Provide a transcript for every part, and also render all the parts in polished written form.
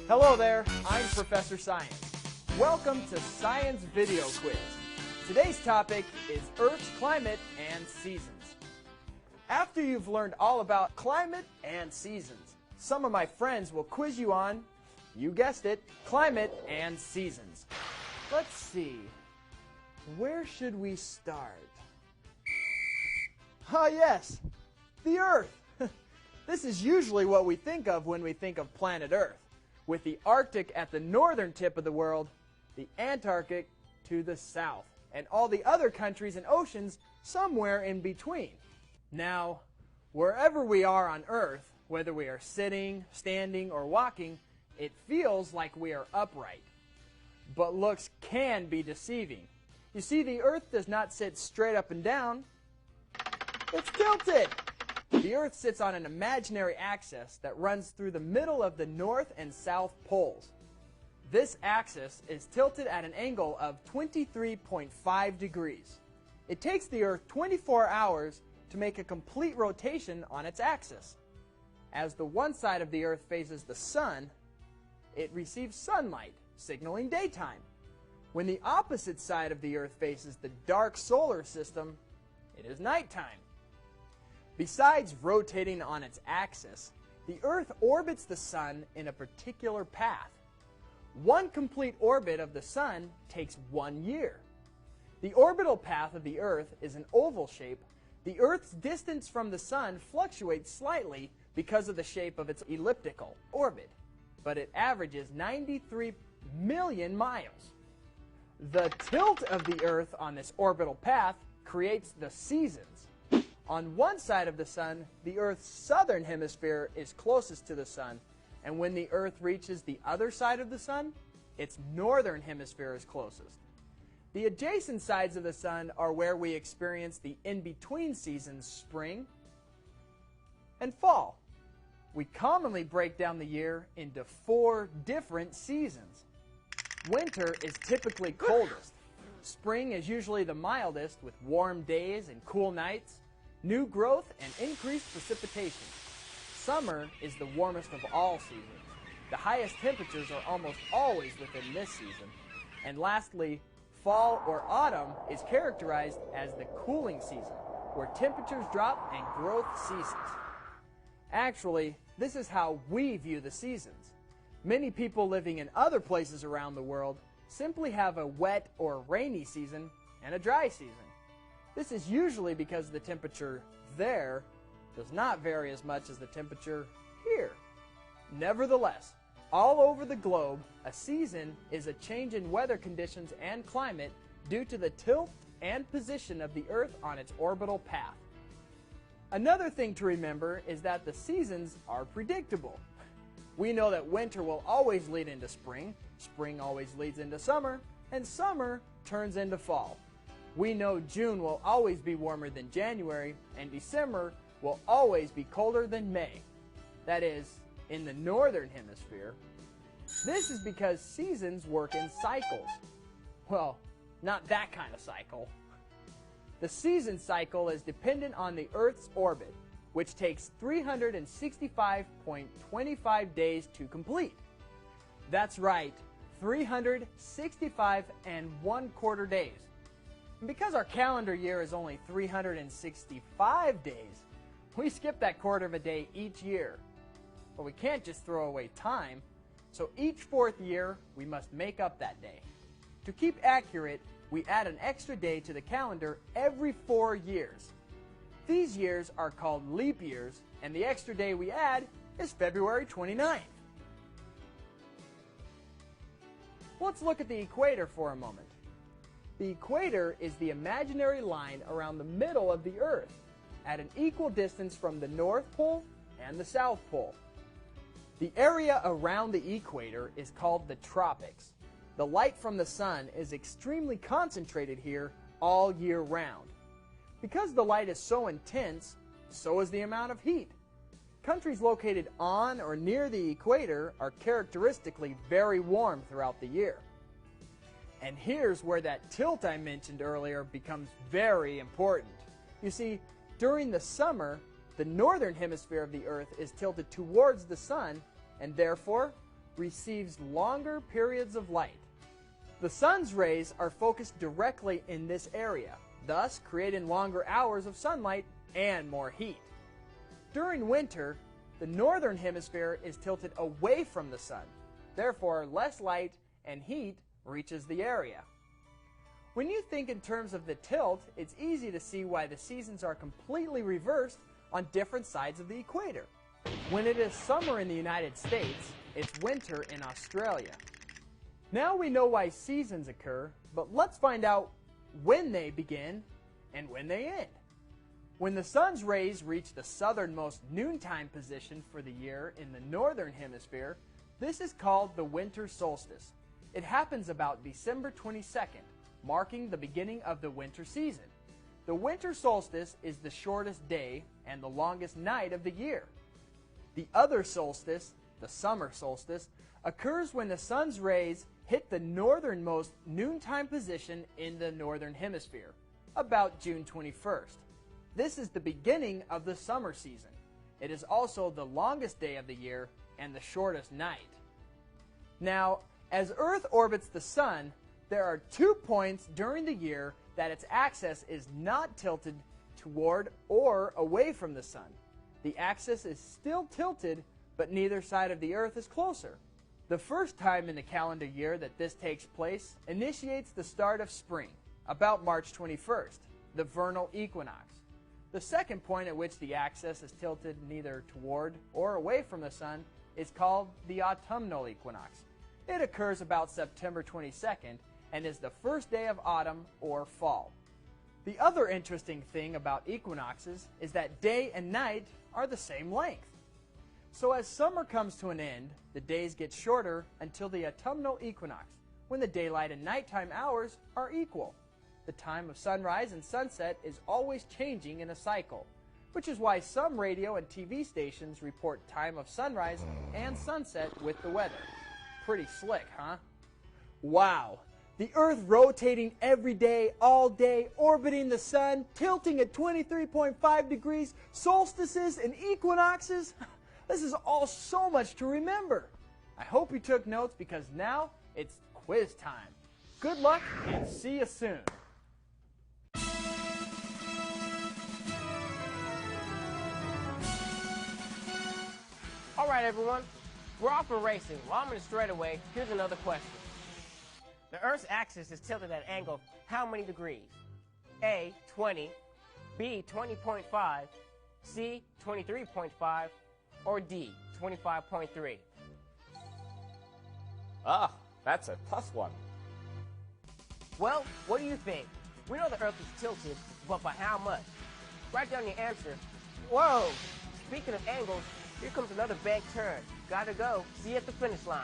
Hello there, I'm Professor Science. Welcome to Science Video Quiz. Today's topic is Earth's climate and seasons. After you've learned all about climate and seasons, some of my friends will quiz you on, you guessed it, climate and seasons. Let's see, where should we start? Ah yes, the Earth. This is usually what we think of when we think of planet Earth, with the Arctic at the northern tip of the world, the Antarctic to the south, and all the other countries and oceans somewhere in between. Now, wherever we are on Earth, whether we are sitting, standing, or walking, it feels like we are upright. But looks can be deceiving. You see, the Earth does not sit straight up and down. It's tilted. The Earth sits on an imaginary axis that runs through the middle of the North and South poles. This axis is tilted at an angle of 23.5 degrees. It takes the Earth 24 hours to make a complete rotation on its axis. As the one side of the Earth faces the sun, it receives sunlight, signaling daytime. When the opposite side of the Earth faces the dark solar system, it is nighttime. Besides rotating on its axis, the Earth orbits the sun in a particular path. One complete orbit of the sun takes 1 year. The orbital path of the Earth is an oval shape. The Earth's distance from the sun fluctuates slightly because of the shape of its elliptical orbit, but it averages 93 million miles. The tilt of the Earth on this orbital path creates the seasons. On one side of the sun, the Earth's southern hemisphere is closest to the sun, and when the Earth reaches the other side of the sun, its northern hemisphere is closest. The adjacent sides of the sun are where we experience the in-between seasons, spring and fall. We commonly break down the year into 4 different seasons. Winter is typically coldest. Spring is usually the mildest, with warm days and cool nights, new growth, and increased precipitation. Summer is the warmest of all seasons. The highest temperatures are almost always within this season. And lastly, fall or autumn is characterized as the cooling season, where temperatures drop and growth ceases. Actually, this is how we view the seasons. Many people living in other places around the world simply have a wet or rainy season and a dry season. This is usually because the temperature there does not vary as much as the temperature here. Nevertheless, all over the globe, a season is a change in weather conditions and climate due to the tilt and position of the Earth on its orbital path. Another thing to remember is that the seasons are predictable. We know that winter will always lead into spring, spring always leads into summer, and summer turns into fall. We know June will always be warmer than January, and December will always be colder than May. That is, in the northern hemisphere. This is because seasons work in cycles. Well, not that kind of cycle. The season cycle is dependent on the Earth's orbit, which takes 365.25 days to complete. That's right, 365 1/4 days. And because our calendar year is only 365 days, we skip that quarter of a day each year. But we can't just throw away time, so each 4th year we must make up that day. To keep accurate, we add an extra day to the calendar every 4 years. These years are called leap years, and the extra day we add is February 29th. Let's look at the equator for a moment. The equator is the imaginary line around the middle of the Earth, at an equal distance from the North Pole and the South Pole. The area around the equator is called the tropics. The light from the sun is extremely concentrated here all year round. Because the light is so intense, so is the amount of heat. Countries located on or near the equator are characteristically very warm throughout the year. And here's where that tilt I mentioned earlier becomes very important. You see, during the summer, the northern hemisphere of the Earth is tilted towards the sun, and therefore, receives longer periods of light. The sun's rays are focused directly in this area, thus creating longer hours of sunlight and more heat. During winter, the northern hemisphere is tilted away from the sun, therefore less light and heat reaches the area. When you think in terms of the tilt, it's easy to see why the seasons are completely reversed on different sides of the equator. When it is summer in the United States, it's winter in Australia. Now we know why seasons occur, but let's find out when they begin and when they end. When the sun's rays reach the southernmost noontime position for the year in the northern hemisphere, this is called the winter solstice. It happens about December 22nd, marking the beginning of the winter season. The winter solstice is the shortest day and the longest night of the year. The other solstice, the summer solstice, occurs when the sun's rays hit the northernmost noontime position in the northern hemisphere, about June 21st. This is the beginning of the summer season. It is also the longest day of the year and the shortest night. Now, as Earth orbits the sun, there are 2 points during the year that its axis is not tilted toward or away from the sun. The axis is still tilted, but neither side of the Earth is closer. The first time in the calendar year that this takes place initiates the start of spring, about March 21st, the vernal equinox. The second point at which the axis is tilted neither toward or away from the sun is called the autumnal equinox. It occurs about September 22nd and is the first day of autumn or fall. The other interesting thing about equinoxes is that day and night are the same length. So as summer comes to an end, the days get shorter until the autumnal equinox, when the daylight and nighttime hours are equal. The time of sunrise and sunset is always changing in a cycle, which is why some radio and TV stations report time of sunrise and sunset with the weather. Pretty slick, huh? Wow! The Earth rotating every day, all day, orbiting the sun, tilting at 23.5 degrees, solstices and equinoxes. This is all so much to remember. I hope you took notes because now it's quiz time. Good luck and see you soon. All right, everyone. We're off and racing. While I'm in the straightaway, here's another question. The Earth's axis is tilted at an angle of how many degrees? A, 20, B, 20.5, C, 23.5, or D, 25.3? Ah, that's a tough one. Well, what do you think? We know the Earth is tilted, but by how much? Write down your answer. Whoa! Speaking of angles, here comes another bank turn. Gotta go. See you at the finish line.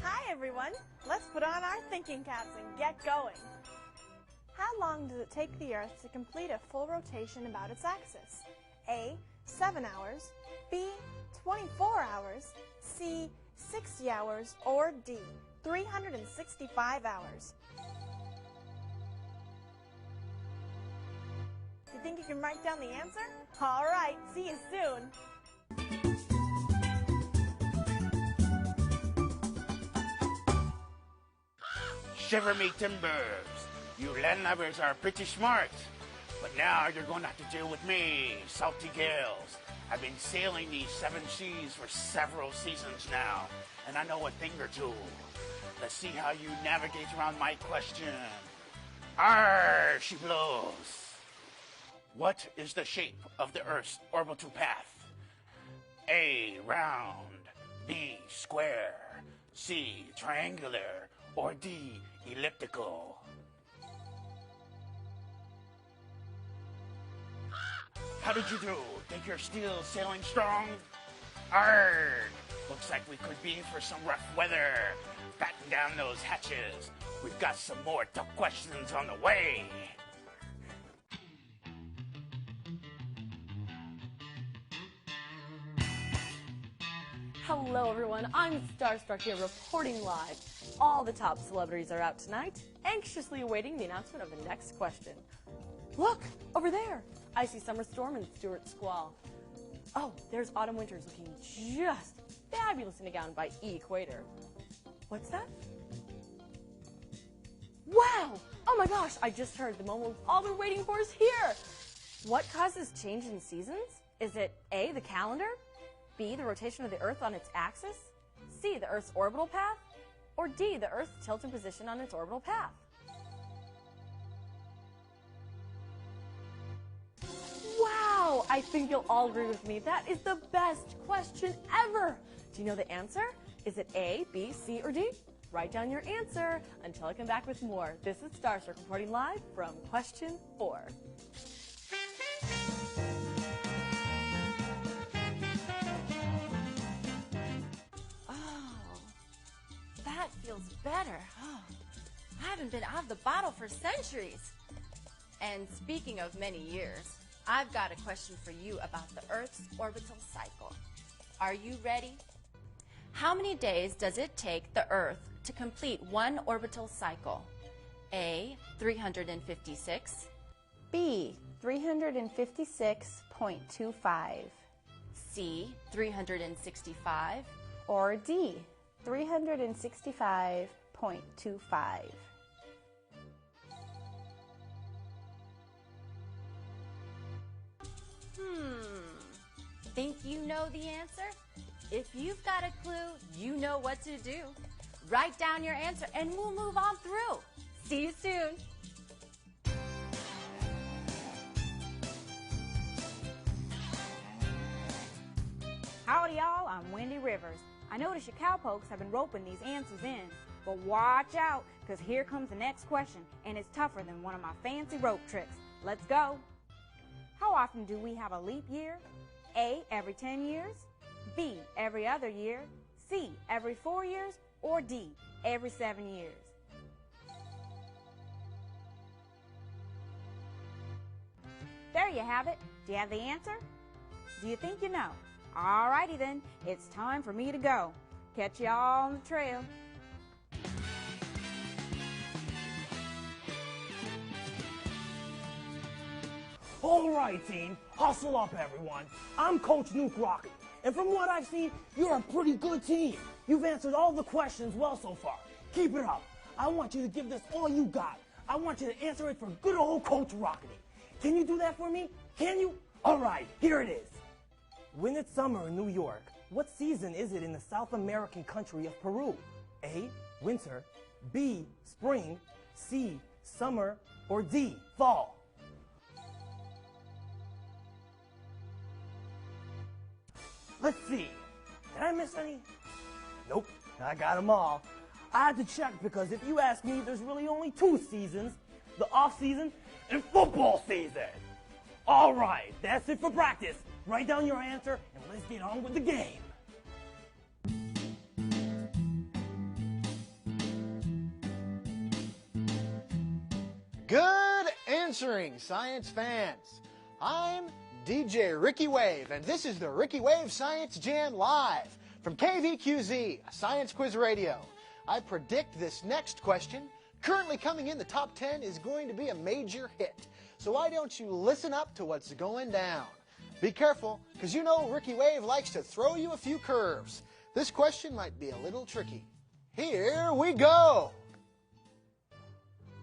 Hi, everyone. Let's put on our thinking caps and get going. How long does it take the Earth to complete a full rotation about its axis? A, 7 hours, B, 24 hours, C, 60 hours, or D, 365 hours? You think you can write down the answer? All right, see you soon. Shiver me timbers. You landlubbers are pretty smart. But now you're going to have to deal with me, Salty Gales. I've been sailing these 7 seas for several seasons now, and I know a thing or two. Let's see how you navigate around my question. Arr, she blows. What is the shape of the Earth's orbital path? A, round, B, square, C, triangular, or D, elliptical? How did you do? Think you're still sailing strong? Arrgh! Looks like we could be in for some rough weather. Batten down those hatches. We've got some more tough questions on the way. Hello everyone, I'm Starstruck here reporting live. All the top celebrities are out tonight, anxiously awaiting the announcement of the next question. Look, over there. I see Summer Storm and Stuart Squall. Oh, there's Autumn Winters looking just fabulous in a gown by E. Equator. What's that? Wow! Oh my gosh, I just heard the moment we've all been waiting for is here. What causes change in seasons? Is it A, the calendar, B, the rotation of the Earth on its axis, C, the Earth's orbital path, or D, the Earth's tilt and position on its orbital path? Wow, I think you'll all agree with me. That is the best question ever. Do you know the answer? Is it A, B, C, or D? Write down your answer until I come back with more. This is Starstruck reporting live from question 4. Oh, that feels better. Oh, I haven't been out of the bottle for centuries. And speaking of many years, I've got a question for you about the Earth's orbital cycle. Are you ready? How many days does it take the Earth to complete one orbital cycle? A, 356. B, 356.25. C, 365. Or D, 365.25. Think you know the answer? If you've got a clue, you know what to do. Write down your answer and we'll move on through. See you soon. Howdy y'all, I'm Wendy Rivers. I notice your cowpokes have been roping these answers in, but watch out, because here comes the next question, and it's tougher than one of my fancy rope tricks. Let's go. How often do we have a leap year? A, every 10 years, B, every other year, C, every 4 years, or D, every 7 years? There you have it. Do you have the answer? Do you think you know? Alrighty then, it's time for me to go. Catch y'all on the trail. All right, team. Hustle up, everyone. I'm Coach Nuke Rocket, and from what I've seen, you're a pretty good team. You've answered all the questions well so far. Keep it up. I want you to give this all you got. I want you to answer it for good old Coach Rockety. Can you do that for me? Can you? All right, here it is. When it's summer in New York, what season is it in the South American country of Peru? A, winter, B, spring, C, summer, or D, fall? Let's see. Did I miss any? Nope, I got them all. I had to check because if you ask me, there's really only 2 seasons, the off season and football season. All right, that's it for practice. Write down your answer and let's get on with the game. Good answering, science fans. I'm DJ Ricky Wave, and this is the Ricky Wave Science Jam Live from KVQZ, Science Quiz Radio. I predict this next question, currently coming in the top 10, is going to be a major hit. So why don't you listen up to what's going down? Be careful, because you know Ricky Wave likes to throw you a few curves. This question might be a little tricky. Here we go!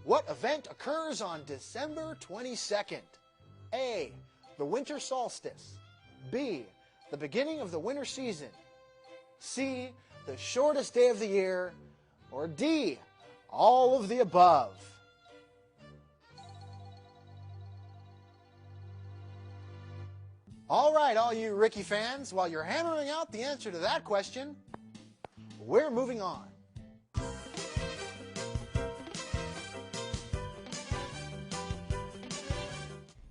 What event occurs on December 22nd? A, the winter solstice. B, the beginning of the winter season. C, the shortest day of the year. Or D, all of the above. All right, all you Ricky fans, while you're hammering out the answer to that question, we're moving on.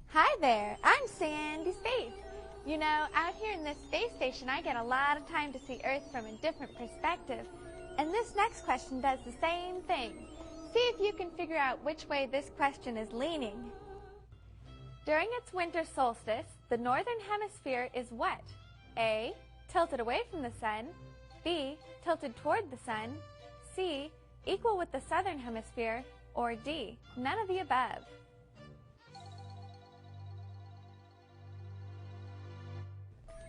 Hi there, I'm Sandy Space. You know, out here in this space station, I get a lot of time to see Earth from a different perspective. And this next question does the same thing. See if you can figure out which way this question is leaning. During its winter solstice, the northern hemisphere is what? A, tilted away from the sun. B, tilted toward the sun. C, equal with the southern hemisphere. Or D, none of the above?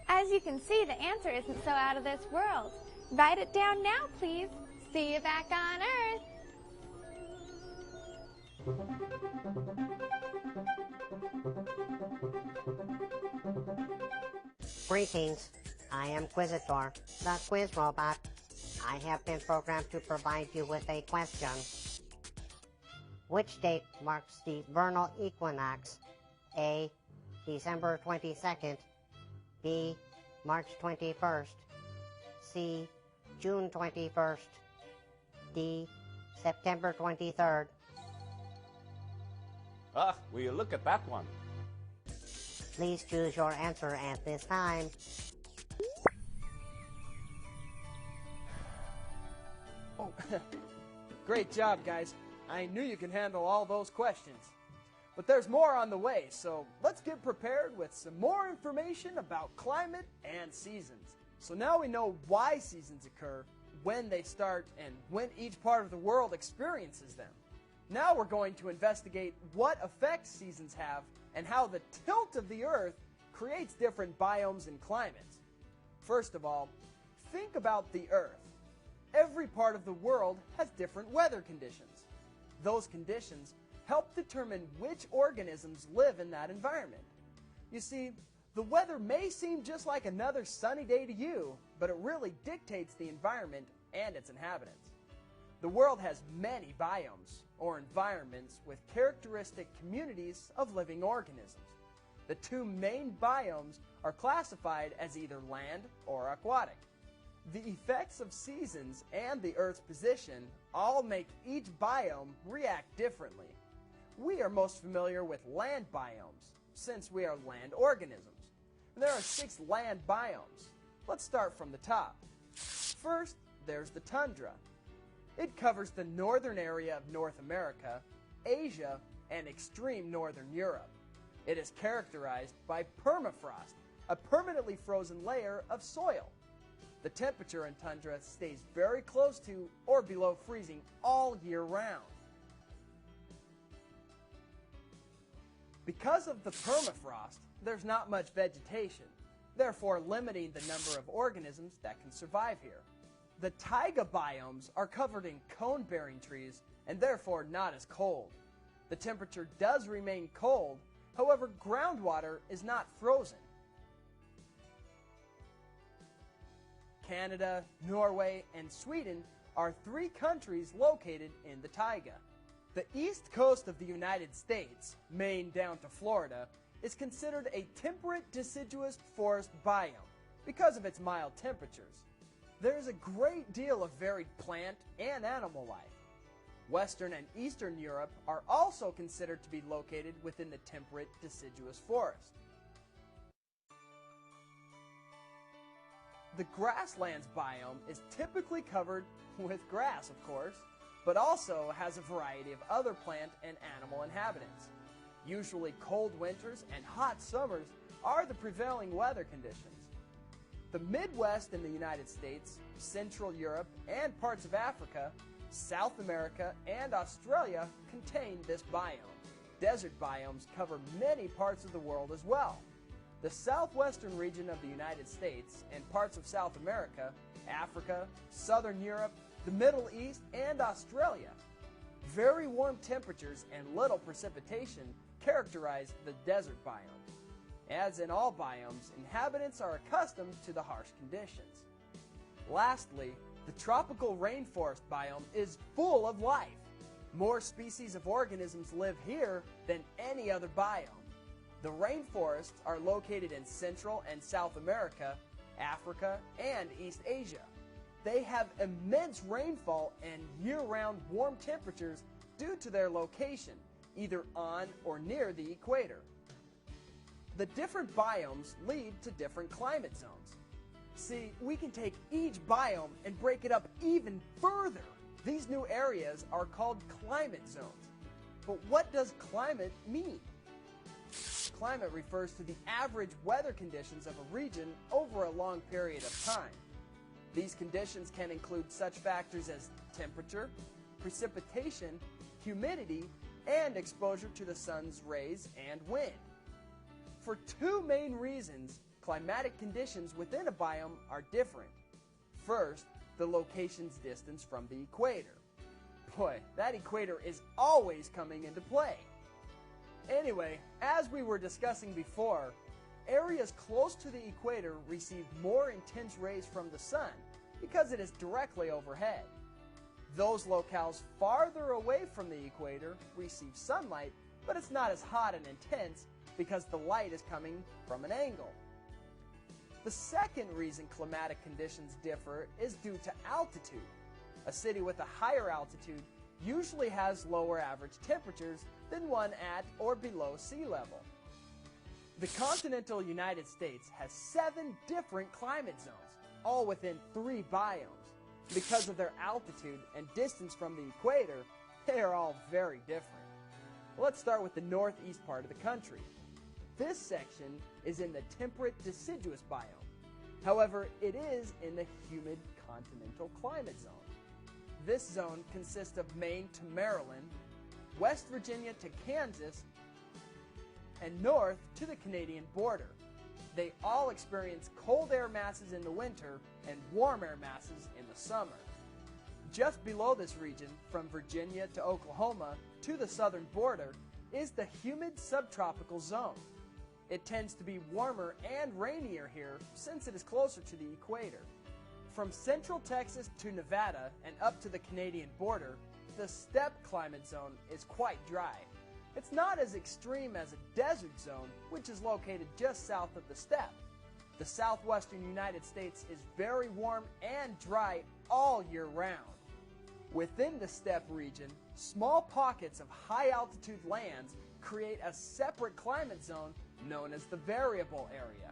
As you can see, the answer isn't so out of this world. Write it down now, please. See you back on Earth. Greetings. I am Quisitor, the quiz robot. I have been programmed to provide you with a question. Which date marks the vernal equinox? A. December 22nd. B. March 21st. C. June 21st. D. September 23rd. Will you look at that one? Please choose your answer at this time. Oh, great job, guys. I knew you could handle all those questions. But there's more on the way, so let's get prepared with some more information about climate and seasons. So now we know why seasons occur, when they start, and when each part of the world experiences them. Now we're going to investigate what effects seasons have and how the tilt of the Earth creates different biomes and climates. First of all, think about the Earth. Every part of the world has different weather conditions. Those conditions help determine which organisms live in that environment. You see, the weather may seem just like another sunny day to you, but it really dictates the environment and its inhabitants. The world has many biomes, or environments, with characteristic communities of living organisms. The two main biomes are classified as either land or aquatic. The effects of seasons and the Earth's position all make each biome react differently. We are most familiar with land biomes, since we are land organisms. There are 6 land biomes. Let's start from the top. First, there's the tundra. It covers the northern area of North America, Asia, and extreme northern Europe. It is characterized by permafrost, a permanently frozen layer of soil. The temperature in tundra stays very close to or below freezing all year round. Because of the permafrost, there's not much vegetation, therefore limiting the number of organisms that can survive here. The taiga biomes are covered in cone-bearing trees and therefore not as cold. The temperature does remain cold, however, groundwater is not frozen. Canada, Norway, and Sweden are 3 countries located in the taiga. The east coast of the United States, Maine down to Florida, is considered a temperate deciduous forest biome because of its mild temperatures. There is a great deal of varied plant and animal life. Western and Eastern Europe are also considered to be located within the temperate deciduous forest. The grasslands biome is typically covered with grass, of course, but also has a variety of other plant and animal inhabitants. Usually cold winters and hot summers are the prevailing weather conditions. The Midwest in the United States, Central Europe, and parts of Africa, South America, and Australia contain this biome. Desert biomes cover many parts of the world as well. The southwestern region of the United States and parts of South America, Africa, Southern Europe, the Middle East, and Australia. Very warm temperatures and little precipitation characterize the desert biome. As in all biomes, inhabitants are accustomed to the harsh conditions. Lastly, the tropical rainforest biome is full of life. More species of organisms live here than any other biome. The rainforests are located in Central and South America, Africa, and East Asia. They have immense rainfall and year-round warm temperatures due to their location, either on or near the equator. The different biomes lead to different climate zones. See, we can take each biome and break it up even further. These new areas are called climate zones. But what does climate mean? Climate refers to the average weather conditions of a region over a long period of time. These conditions can include such factors as temperature, precipitation, humidity, and exposure to the sun's rays and wind. For two main reasons, climatic conditions within a biome are different. First, the location's distance from the equator. Boy, that equator is always coming into play. Anyway, as we were discussing before, areas close to the equator receive more intense rays from the sun because it is directly overhead. Those locales farther away from the equator receive sunlight, but it's not as hot and intense because the light is coming from an angle. The second reason climatic conditions differ is due to altitude. A city with a higher altitude usually has lower average temperatures than one at or below sea level. The continental United States has 7 different climate zones, all within 3 biomes. Because of their altitude and distance from the equator, they are all very different. Let's start with the northeast part of the country. This section is in the temperate deciduous biome. However, it is in the humid continental climate zone. This zone consists of Maine to Maryland, West Virginia to Kansas, and north to the Canadian border. They all experience cold air masses in the winter and warm air masses in the summer. Just below this region, from Virginia to Oklahoma to the southern border, is the humid subtropical zone. It tends to be warmer and rainier here since it is closer to the equator. From central Texas to Nevada and up to the Canadian border, the steppe climate zone is quite dry. It's not as extreme as a desert zone, which is located just south of the steppe. The southwestern United States is very warm and dry all year round. Within the steppe region, small pockets of high-altitude lands create a separate climate zone known as the variable area.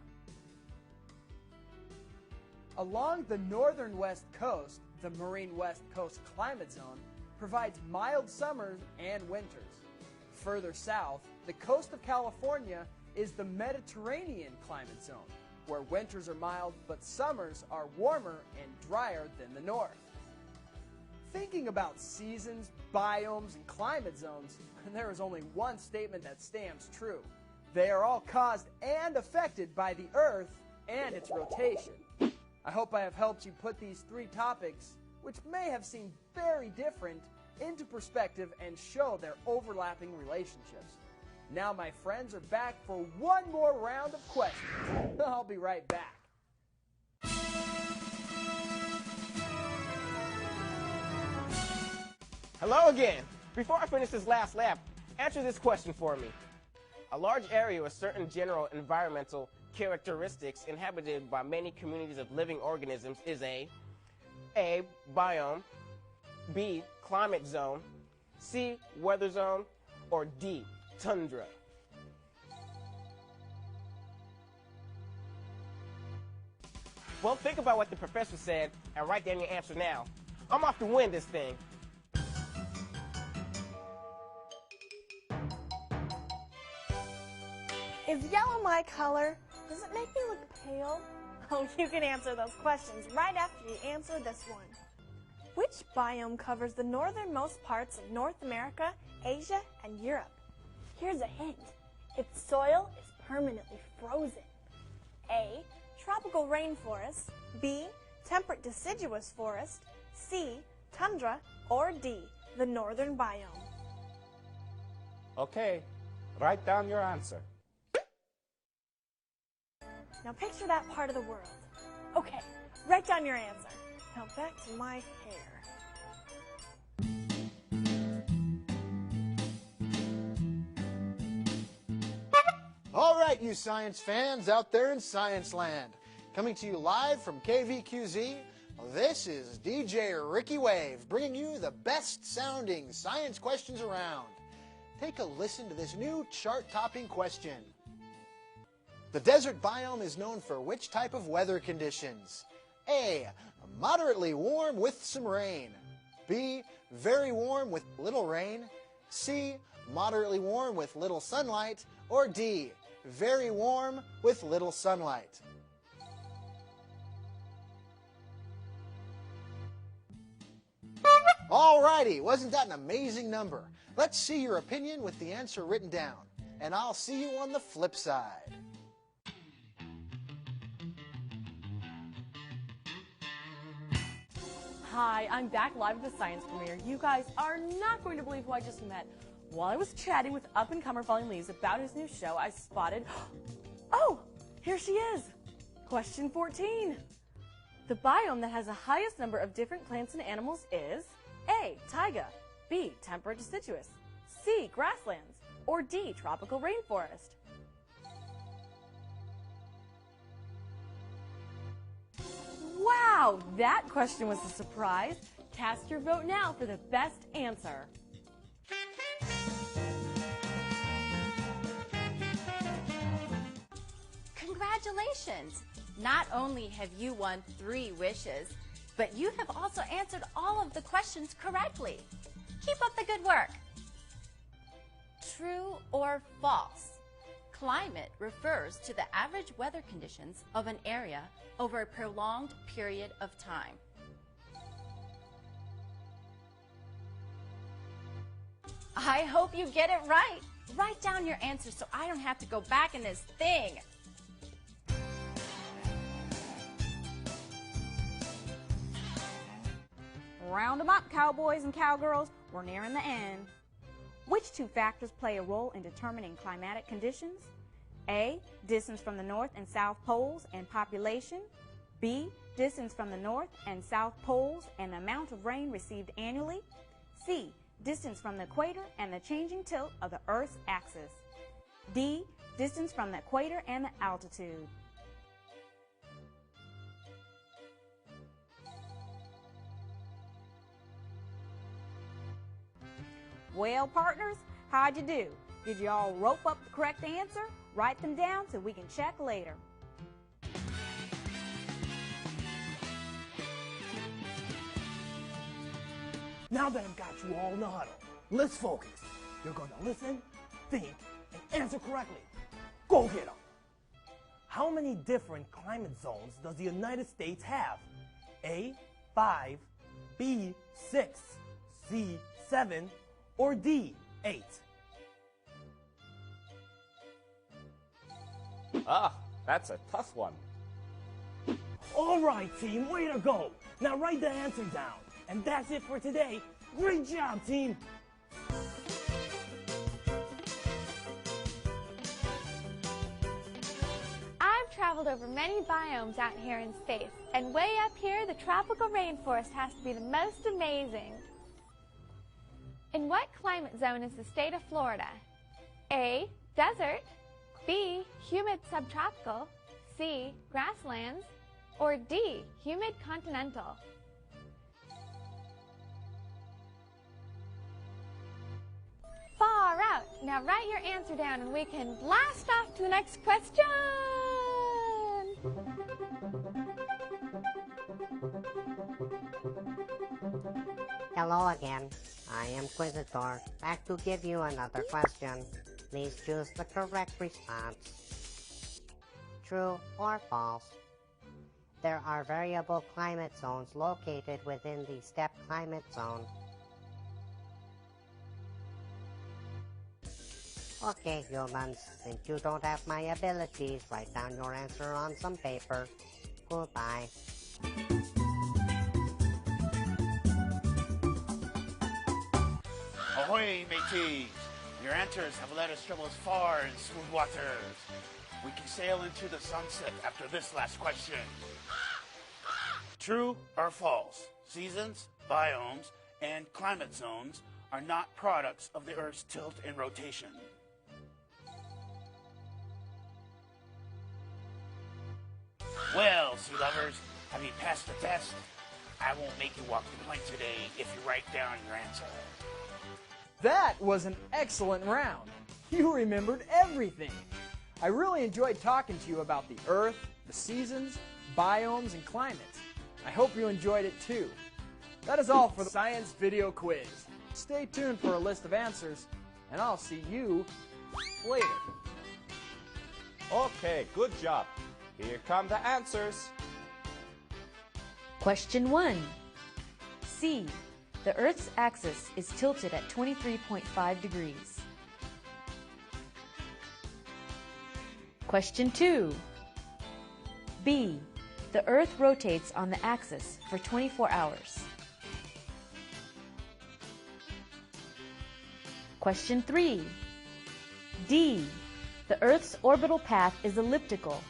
Along the northern west coast, the marine west coast climate zone provides mild summers and winters. Further south, the coast of California is the Mediterranean climate zone, where winters are mild but summers are warmer and drier than the north. Thinking about seasons, biomes, and climate zones, there is only one statement that stands true. They are all caused and affected by the Earth and its rotation. I hope I have helped you put these 3 topics, which may have seemed very different, into perspective and show their overlapping relationships. Now my friends are back for one more round of questions. I'll be right back. Hello again. Before I finish this last lap, answer this question for me. A large area with certain general environmental characteristics inhabited by many communities of living organisms is A, biome, B, climate zone, C, weather zone, or D, tundra. Well, think about what the professor said and write down your answer now. I'm off to win this thing. Is yellow my color? Does it make me look pale? Oh, you can answer those questions right after you answer this one. Which biome covers the northernmost parts of North America, Asia, and Europe? Here's a hint. Its soil is permanently frozen. A, tropical rainforest, B, temperate deciduous forest, C, tundra, or D, the northern biome. Okay, write down your answer. Now picture that part of the world. Okay, write down your answer. Now back to my hair. All right, you science fans out there in science land. Coming to you live from KVQZ, this is DJ Ricky Wave, bringing you the best-sounding science questions around. Take a listen to this new chart-topping question. The desert biome is known for which type of weather conditions? A, moderately warm with some rain. B, very warm with little rain. C, moderately warm with little sunlight. Or D, very warm with little sunlight. Alrighty, wasn't that an amazing number? Let's see your opinion with the answer written down. And I'll see you on the flip side. Hi, I'm back live at the science premiere. You guys are not going to believe who I just met. While I was chatting with up-and-comer Falling Leaves about his new show, I spotted... Oh, here she is. Question 14. The biome that has the highest number of different plants and animals is A, taiga, B, temperate deciduous, C, grasslands, or D, tropical rainforest. Wow, that question was a surprise. Cast your vote now for the best answer. Congratulations! Not only have you won 3 wishes, but you have also answered all of the questions correctly. Keep up the good work. True or false? Climate refers to the average weather conditions of an area over a prolonged period of time. I hope you get it right. Write down your answer so I don't have to go back in this thing. Round 'em up, cowboys and cowgirls. We're nearing the end. Which 2 factors play a role in determining climatic conditions? A, distance from the North and South Poles and population. B, distance from the North and South Poles and the amount of rain received annually. C, distance from the equator and the changing tilt of the Earth's axis. D, distance from the equator and the altitude. Well, partners, how'd you do? Did you all rope up the correct answer? Write them down so we can check later. Now that I've got you all in the huddle, let's focus. You're going to listen, think, and answer correctly. Go get 'em. How many different climate zones does the United States have? A, 5, B, 6, C, 7, or D, 8? Ah, that's a tough one. All right, team, way to go. Now write the answer down. And that's it for today. Great job, team. I've traveled over many biomes out here in space, and way up here, the tropical rainforest has to be the most amazing. In what climate zone is the state of Florida? A, desert, B, humid subtropical, C, grasslands, or D, humid continental? Far out. Now write your answer down and we can blast off to the next question. Hello again. I am Quizzitor, back to give you another question. Please choose the correct response. True or false? There are variable climate zones located within the steppe climate zone. Okay, humans, since you don't have my abilities, write down your answer on some paper. Goodbye. Ahoy, mateys! Your answers have led us travel as far in smooth waters. We can sail into the sunset after this last question. True or false? Seasons, biomes, and climate zones are not products of the Earth's tilt and rotation. Well, sea lovers, have you passed the test? I won't make you walk the plank today if you write down your answer. That was an excellent round. You remembered everything. I really enjoyed talking to you about the Earth, the seasons, biomes, and climates. I hope you enjoyed it too. That is all for the science video quiz. Stay tuned for a list of answers, and I'll see you later. Okay, good job. Here come the answers. Question 1. C. The Earth's axis is tilted at 23.5 degrees. Question 2. B. The Earth rotates on the axis for 24 hours. Question 3. D. The Earth's orbital path is elliptical.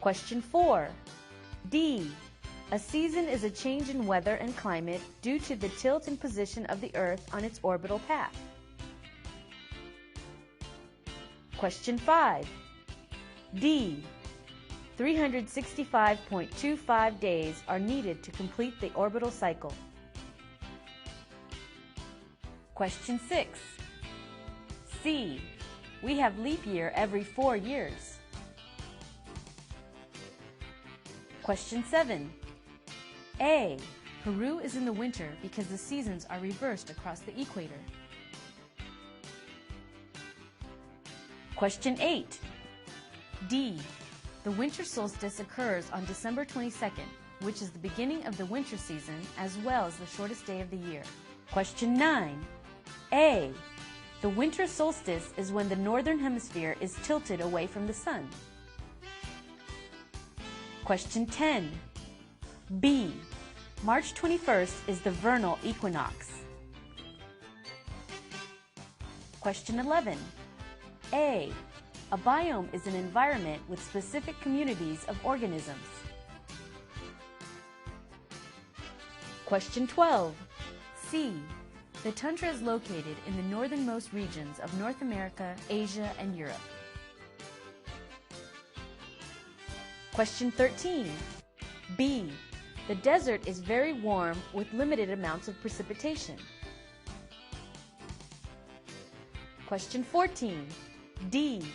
Question 4. D. A season is a change in weather and climate due to the tilt and position of the Earth on its orbital path. Question 5. D. 365.25 days are needed to complete the orbital cycle. Question 6. C. We have leap year every 4 years. Question 7. A. Peru is in the winter because the seasons are reversed across the equator. Question 8. D. The winter solstice occurs on December 22nd, which is the beginning of the winter season as well as the shortest day of the year. Question 9. A. The winter solstice is when the northern hemisphere is tilted away from the sun. Question 10. B. March 21st is the vernal equinox. Question 11. A. A biome is an environment with specific communities of organisms. Question 12. C. The tundra is located in the northernmost regions of North America, Asia, and Europe. Question 13. B. The desert is very warm with limited amounts of precipitation. Question 14. D.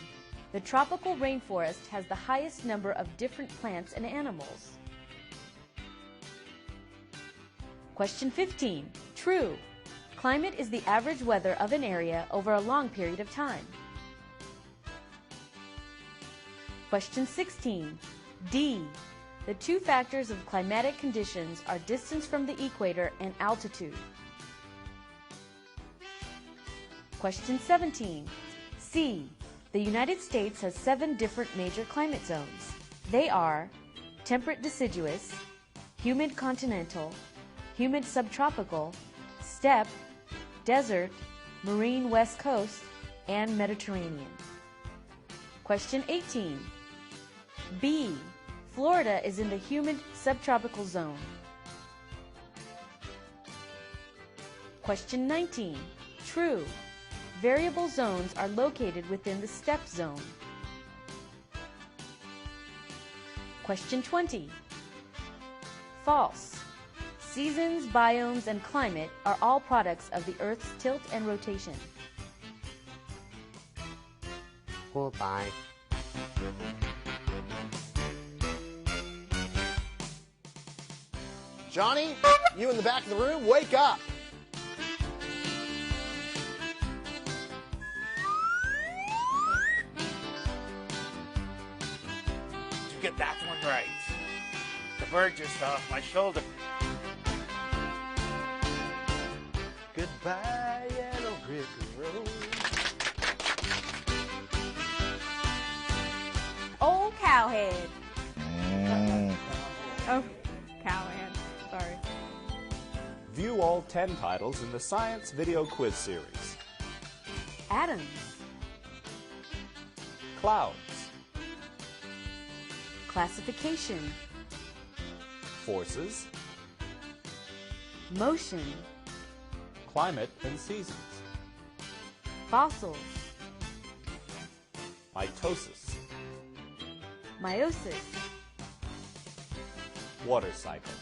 The tropical rainforest has the highest number of different plants and animals. Question 15. True. Climate is the average weather of an area over a long period of time. Question 16. D. The two factors of climatic conditions are distance from the equator and altitude. Question 17. C. The United States has 7 different major climate zones. They are temperate deciduous, humid continental, humid subtropical, steppe, desert, marine west coast, and Mediterranean. Question 18. B. Florida is in the humid subtropical zone. Question 19. True. Variable zones are located within the steppe zone. Question 20. False. Seasons, biomes, and climate are all products of the Earth's tilt and rotation. Goodbye. Johnny, you in the back of the room, wake up. To get that one right. The bird just fell off my shoulder. Goodbye, Yellow Brick Road. Old cowhead. Oh, cowhead. Sorry. View all 10 titles in the Science Video Quiz Series. Atoms. Clouds. Classification. Forces. Motion. Climate and seasons. Fossils. Mitosis. Meiosis. Water cycle.